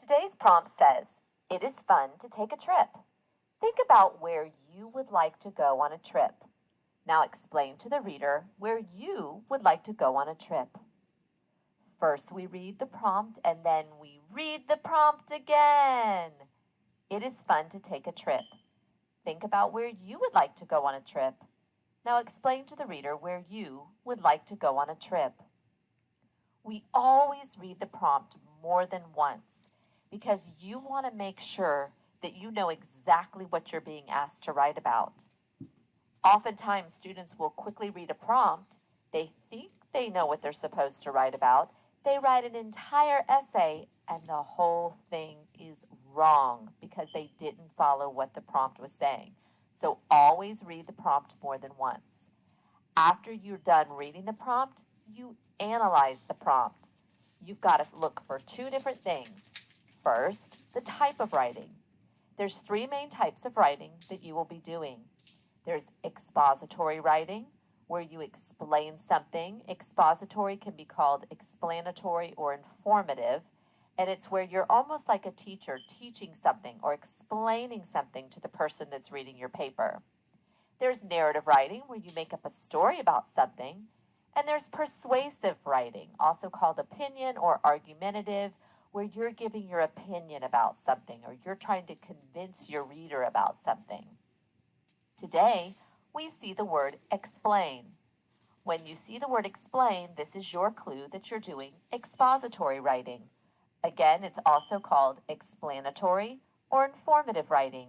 Today's prompt says, "It is fun to take a trip. Think about where you would like to go on a trip. Now explain to the reader where you would like to go on a trip." First we read the prompt and then we read the prompt again. It is fun to take a trip. Think about where you would like to go on a trip. Now explain to the reader where you would like to go on a trip. We always read the prompt more than once because you want to make sure that you know exactly what you're being asked to write about. Oftentimes, students will quickly read a prompt. They think they know what they're supposed to write about. They write an entire essay, and the whole thing is wrong because they didn't follow what the prompt was saying. So always read the prompt more than once. After you're done reading the prompt, you analyze the prompt. You've got to look for two different things. First, the type of writing. There's three main types of writing that you will be doing. There's expository writing, where you explain something. Expository can be called explanatory or informative, and it's where you're almost like a teacher teaching something or explaining something to the person that's reading your paper. There's narrative writing, where you make up a story about something, and there's persuasive writing, also called opinion or argumentative, where you're giving your opinion about something or you're trying to convince your reader about something. Today, we see the word explain. When you see the word explain, this is your clue that you're doing expository writing. Again, it's also called explanatory or informative writing.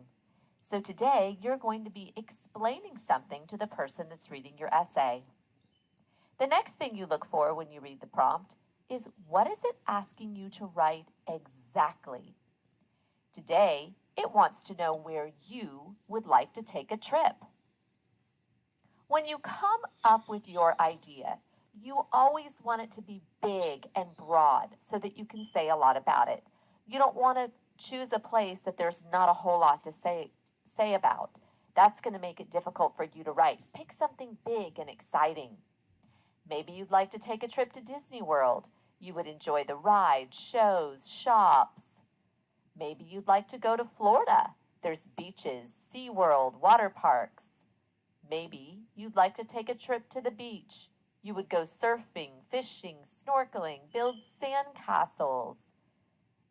So today, you're going to be explaining something to the person that's reading your essay. The next thing you look for when you read the prompt is, what is it asking you to write exactly? Today, it wants to know where you would like to take a trip. When you come up with your idea, you always want it to be big and broad so that you can say a lot about it. You don't want to choose a place that there's not a whole lot to say about. That's going to make it difficult for you to write. Pick something big and exciting. Maybe you'd like to take a trip to Disney World. You would enjoy the rides, shows, shops. Maybe you'd like to go to Florida. There's beaches, SeaWorld, water parks. Maybe you'd like to take a trip to the beach. You would go surfing, fishing, snorkeling, build sand castles.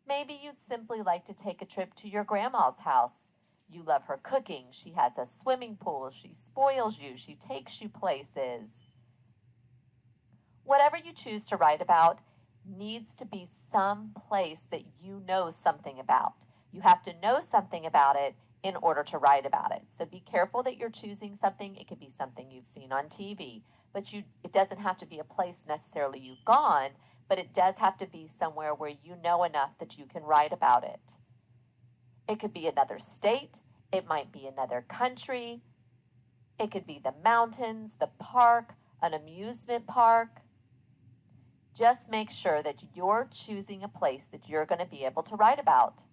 Maybe you'd simply like to take a trip to your grandma's house. You love her cooking. She has a swimming pool. She spoils you. She takes you places. Whatever you choose to write about needs to be some place that you know something about. You have to know something about it in order to write about it. So be careful that you're choosing something. It could be something you've seen on TV, but it doesn't have to be a place necessarily you've gone, but it does have to be somewhere where you know enough that you can write about it. It could be another state. It might be another country. It could be the mountains, the park, an amusement park. Just make sure that you're choosing a place that you're going to be able to write about.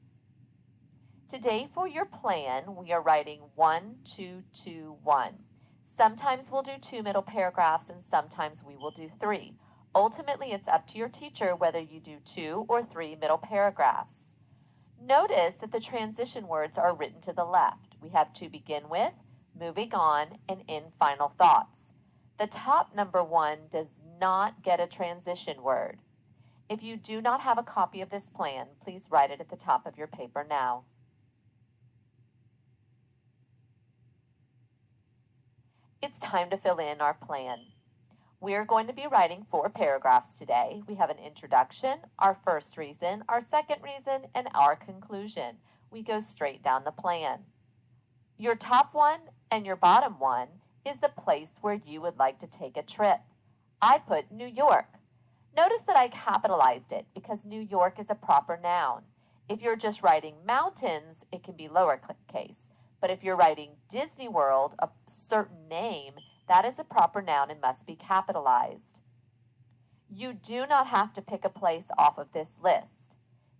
Today for your plan, we are writing 1, 2, 2, 1. Sometimes we'll do 2 middle paragraphs and sometimes we will do 3. Ultimately, it's up to your teacher whether you do 2 or 3 middle paragraphs. Notice that the transition words are written to the left. We have to begin with, moving on, and in final thoughts. The top number 1 does not get a transition word. If you do not have a copy of this plan, please write it at the top of your paper now. It's time to fill in our plan. We're going to be writing 4 paragraphs today. We have an introduction, our first reason, our second reason, and our conclusion. We go straight down the plan. Your top one and your bottom one is the place where you would like to take a trip. I put New York. Notice that I capitalized it because New York is a proper noun. If you're just writing mountains, it can be lowercase. But if you're writing Disney World, a certain name, that is a proper noun and must be capitalized. You do not have to pick a place off of this list.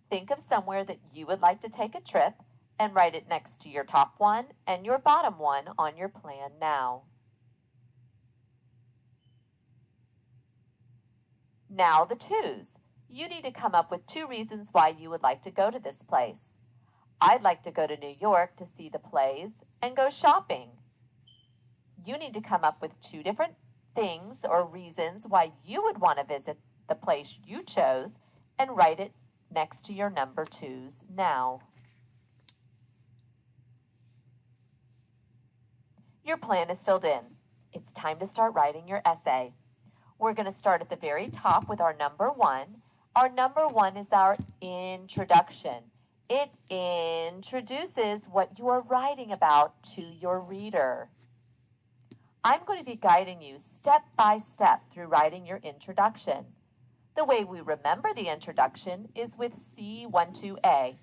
Think of somewhere that you would like to take a trip and write it next to your top one and your bottom one on your plan now. Now the twos. You need to come up with 2 reasons why you would like to go to this place. I'd like to go to New York to see the plays and go shopping. You need to come up with 2 different things or reasons why you would want to visit the place you chose and write it next to your number 2s now. Your plan is filled in. It's time to start writing your essay. We're going to start at the very top with our number 1. Our number 1 is our introduction. It introduces what you are writing about to your reader. I'm going to be guiding you step by step through writing your introduction. The way we remember the introduction is with C12A.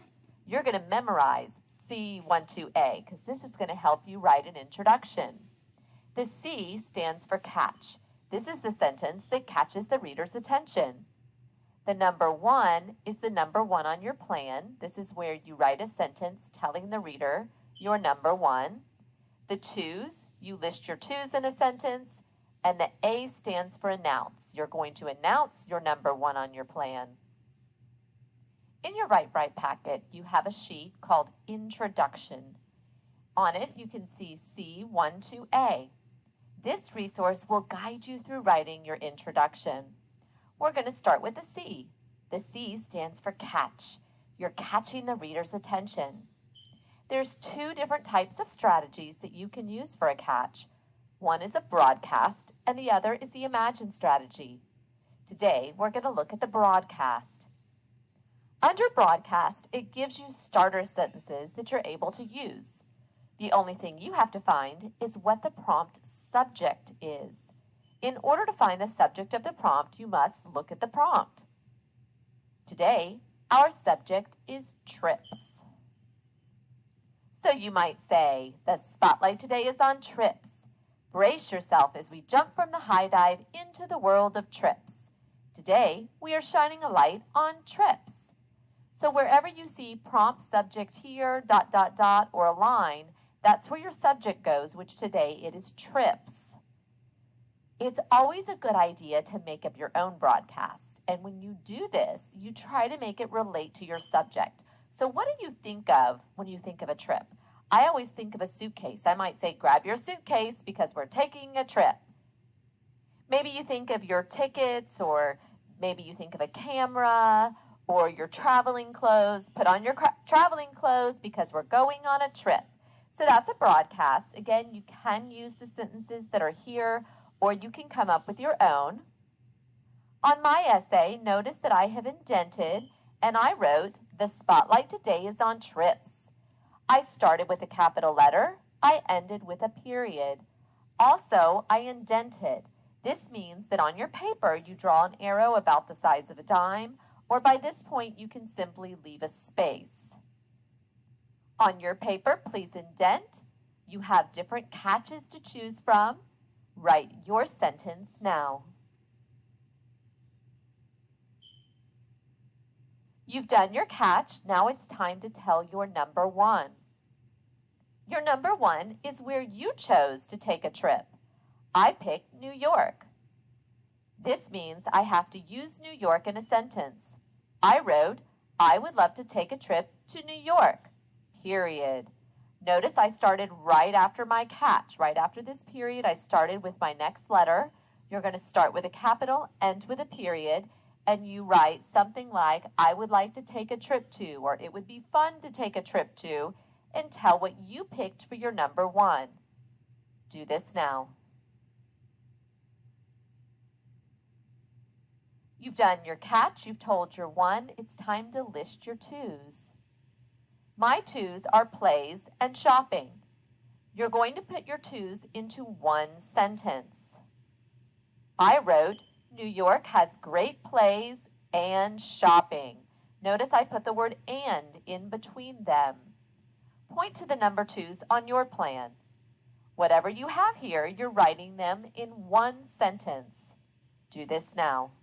You're going to memorize C12A because this is going to help you write an introduction. The C stands for catch. This is the sentence that catches the reader's attention. The number 1 is the number 1 on your plan. This is where you write a sentence telling the reader your number 1. The 2's, you list your 2's in a sentence, and the A stands for announce. You're going to announce your number 1 on your plan. In your Write Right packet, you have a sheet called Introduction. On it, you can see C12A. This resource will guide you through writing your introduction. We're going to start with the C. The C stands for catch. You're catching the reader's attention. There's 2 different types of strategies that you can use for a catch. One is a broadcast, and the other is the imagine strategy. Today, we're going to look at the broadcast. Under broadcast, it gives you starter sentences that you're able to use. The only thing you have to find is what the prompt subject is. In order to find the subject of the prompt, you must look at the prompt. Today, our subject is trips. So you might say, the spotlight today is on trips. Brace yourself as we jump from the high dive into the world of trips. Today, we are shining a light on trips. So wherever you see prompt subject here, ... or a line, that's where your subject goes, which today it is trips. It's always a good idea to make up your own broadcast. And when you do this, you try to make it relate to your subject. So what do you think of when you think of a trip? I always think of a suitcase. I might say, grab your suitcase because we're taking a trip. Maybe you think of your tickets, or maybe you think of a camera, or your traveling clothes. Put on your traveling clothes because we're going on a trip. So that's a broadcast. Again, you can use the sentences that are here, or you can come up with your own. On my essay, notice that I have indented, and I wrote, the spotlight today is on trips. I started with a capital letter. I ended with a period. Also, I indented. This means that on your paper, you draw an arrow about the size of a dime, or by this point, you can simply leave a space. On your paper, please indent. You have different catches to choose from. Write your sentence now. You've done your catch. Now it's time to tell your number 1. Your number 1 is where you chose to take a trip. I picked New York. This means I have to use New York in a sentence. I wrote, I would love to take a trip to New York, period. Notice I started right after my catch. Right after this period, I started with my next letter. You're going to start with a capital, end with a period, and you write something like, I would like to take a trip to, or it would be fun to take a trip to, and tell what you picked for your number 1. Do this now. You've done your catch, you've told your 1, it's time to list your 2's. My 2's are plays and shopping. You're going to put your 2's into one sentence. I wrote, New York has great plays and shopping. Notice I put the word and in between them. Point to the number 2's on your plan. Whatever you have here, you're writing them in one sentence. Do this now.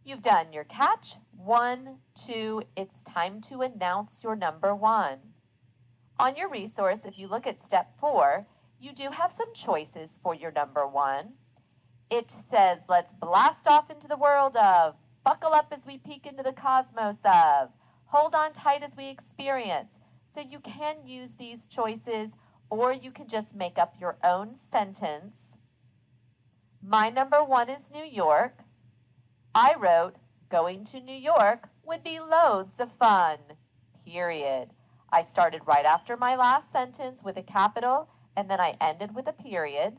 You've done your catch. 1, 2, it's time to announce your number 1. On your resource, if you look at step 4, you do have some choices for your number 1. It says, let's blast off into the world of, buckle up as we peek into the cosmos of, hold on tight as we experience. So you can use these choices, or you can just make up your own sentence. My number one is New York. I wrote, going to New York would be loads of fun, period. I started right after my last sentence with a capital, and then I ended with a period.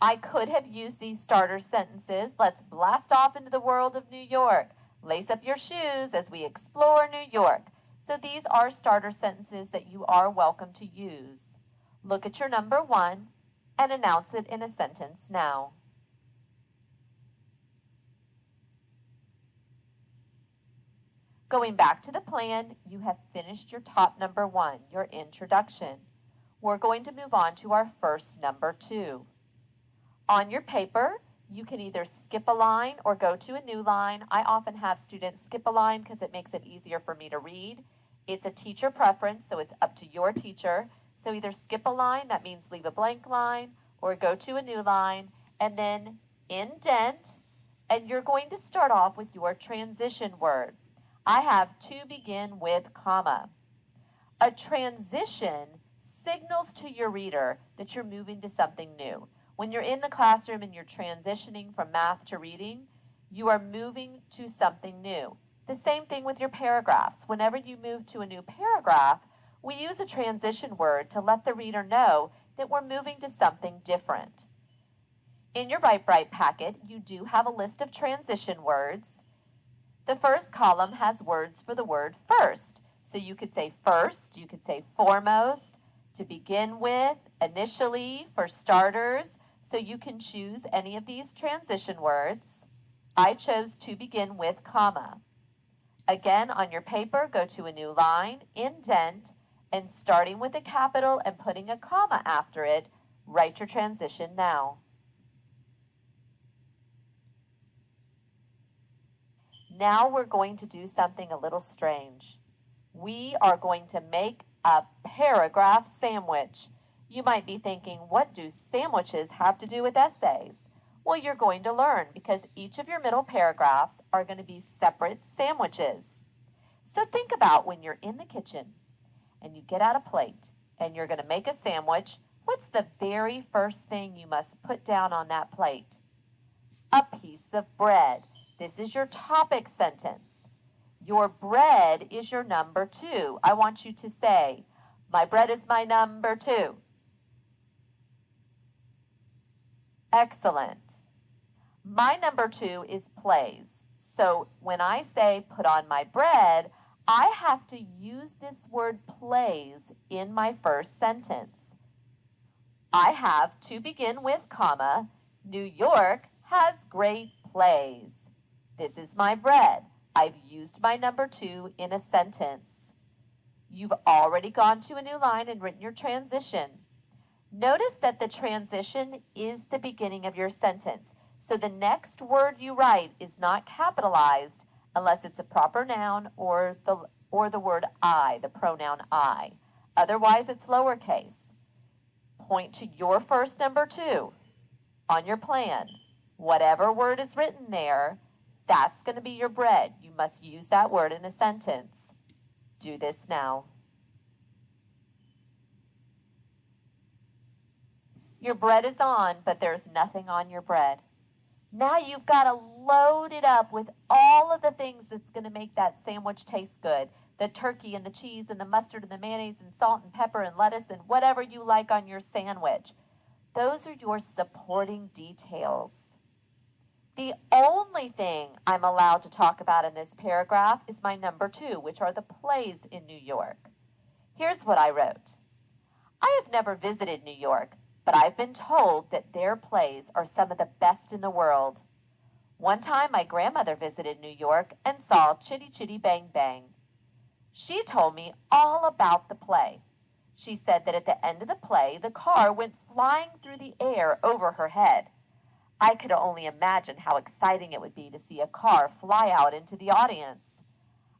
I could have used these starter sentences. Let's blast off into the world of New York. Lace up your shoes as we explore New York. So these are starter sentences that you are welcome to use. Look at your number one and announce it in a sentence now. Going back to the plan, you have finished your top number one, your introduction. We're going to move on to our first number two. On your paper, you can either skip a line or go to a new line. I often have students skip a line because it makes it easier for me to read. It's a teacher preference, so it's up to your teacher. So either skip a line, that means leave a blank line, or go to a new line, and then indent, and you're going to start off with your transition word. I have to begin with comma. A transition signals to your reader that you're moving to something new. When you're in the classroom and you're transitioning from math to reading, you are moving to something new. The same thing with your paragraphs. Whenever you move to a new paragraph, we use a transition word to let the reader know that we're moving to something different. In your Write Bright packet, you do have a list of transition words. The first column has words for the word first. So you could say first, you could say foremost, to begin with, initially, for starters. So you can choose any of these transition words. I chose to begin with comma. Again, on your paper, go to a new line, indent, and starting with a capital and putting a comma after it, write your transition now. Now we're going to do something a little strange. We are going to make a paragraph sandwich. You might be thinking, what do sandwiches have to do with essays? Well, you're going to learn because each of your middle paragraphs are going to be separate sandwiches. So think about when you're in the kitchen and you get out a plate and you're going to make a sandwich, what's the very first thing you must put down on that plate? A piece of bread. This is your topic sentence. Your bread is your number two. I want you to say, my bread is my number two. Excellent. My number two is plays. So when I say put on my bread, I have to use this word plays in my first sentence. I have to begin with comma, New York has great plays. This is my bread. I've used my number two in a sentence. You've already gone to a new line and written your transition. Notice that the transition is the beginning of your sentence. So the next word you write is not capitalized unless it's a proper noun or the word I, the pronoun I. Otherwise, it's lowercase. Point to your first number two on your plan. Whatever word is written there, that's going to be your bread. You must use that word in a sentence. Do this now. Your bread is on, but there's nothing on your bread. Now you've got to load it up with all of the things that's going to make that sandwich taste good. The turkey and the cheese and the mustard and the mayonnaise and salt and pepper and lettuce and whatever you like on your sandwich. Those are your supporting details. The only thing I'm allowed to talk about in this paragraph is my number two, which are the plays in New York. Here's what I wrote. I have never visited New York, but I've been told that their plays are some of the best in the world. One time my grandmother visited New York and saw Chitty Chitty Bang Bang. She told me all about the play. She said that at the end of the play, the car went flying through the air over her head. I could only imagine how exciting it would be to see a car fly out into the audience.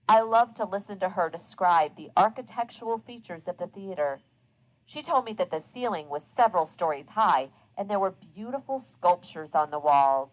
I loved to listen to her describe the architectural features of the theater. She told me that the ceiling was several stories high and there were beautiful sculptures on the walls.